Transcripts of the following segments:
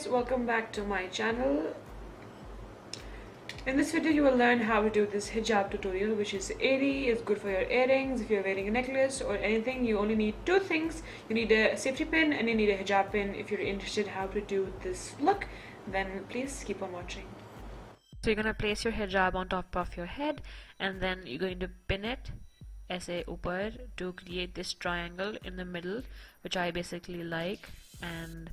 guys, welcome back to my channel. In this video you will learn how to do this hijab tutorial, which is airy, is good for your earrings. If you're wearing a necklace or anything, you only need two things. You need a safety pin and you need a hijab pin. If you're interested how to do this look, then please keep on watching. So you're going to place your hijab on top of your head and then you're going to pin it ऐसे ऊपर to create this triangle in the middle, which I basically like. And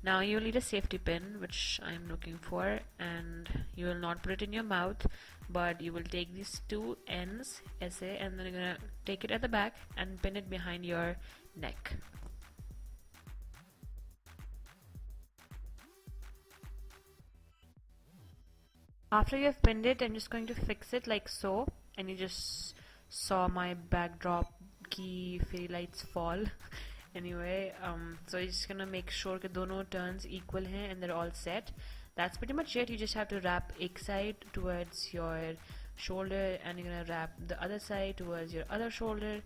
now you will need a safety pin, which I'm looking for, and you will not put it in your mouth, but you will take these two ends ऐसे and then you're gonna take it at the back and pin it behind your neck. After you have pinned it, I'm just going to fix it like so, and you just saw my backdrop की fairy lights fall. Anyway, so you're just gonna make sure that दोनों turns equal हैं and they're all set. That's pretty much it. You just have to wrap एक side towards your shoulder and you're gonna wrap the other side towards your other shoulder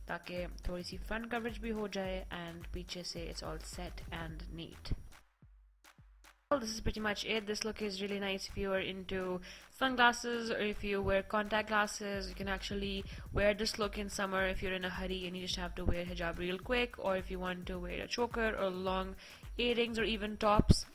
ताकि थोड़ी सी front coverage भी हो जाए and पीछे से it's all set and neat. Well, this is pretty much it. This look is really nice if you are into sunglasses or if you wear contact glasses. You can actually wear this look in summer if you're in a hurry and you just have to wear hijab real quick, or if you want to wear a choker or long earrings or even tops.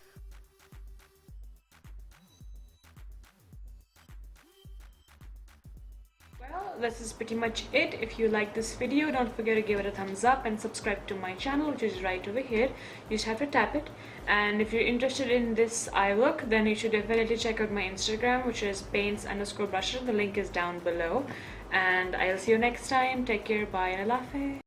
Well, this is pretty much it. If you like this video, don't forget to give it a thumbs up and subscribe to my channel, which is right over here. You just have to tap it. And if you're interested in this eye look, then you should definitely check out my Instagram, which is paints_brusher. The link is down below. And I'll see you next time. Take care. Bye and Allah Hafiz.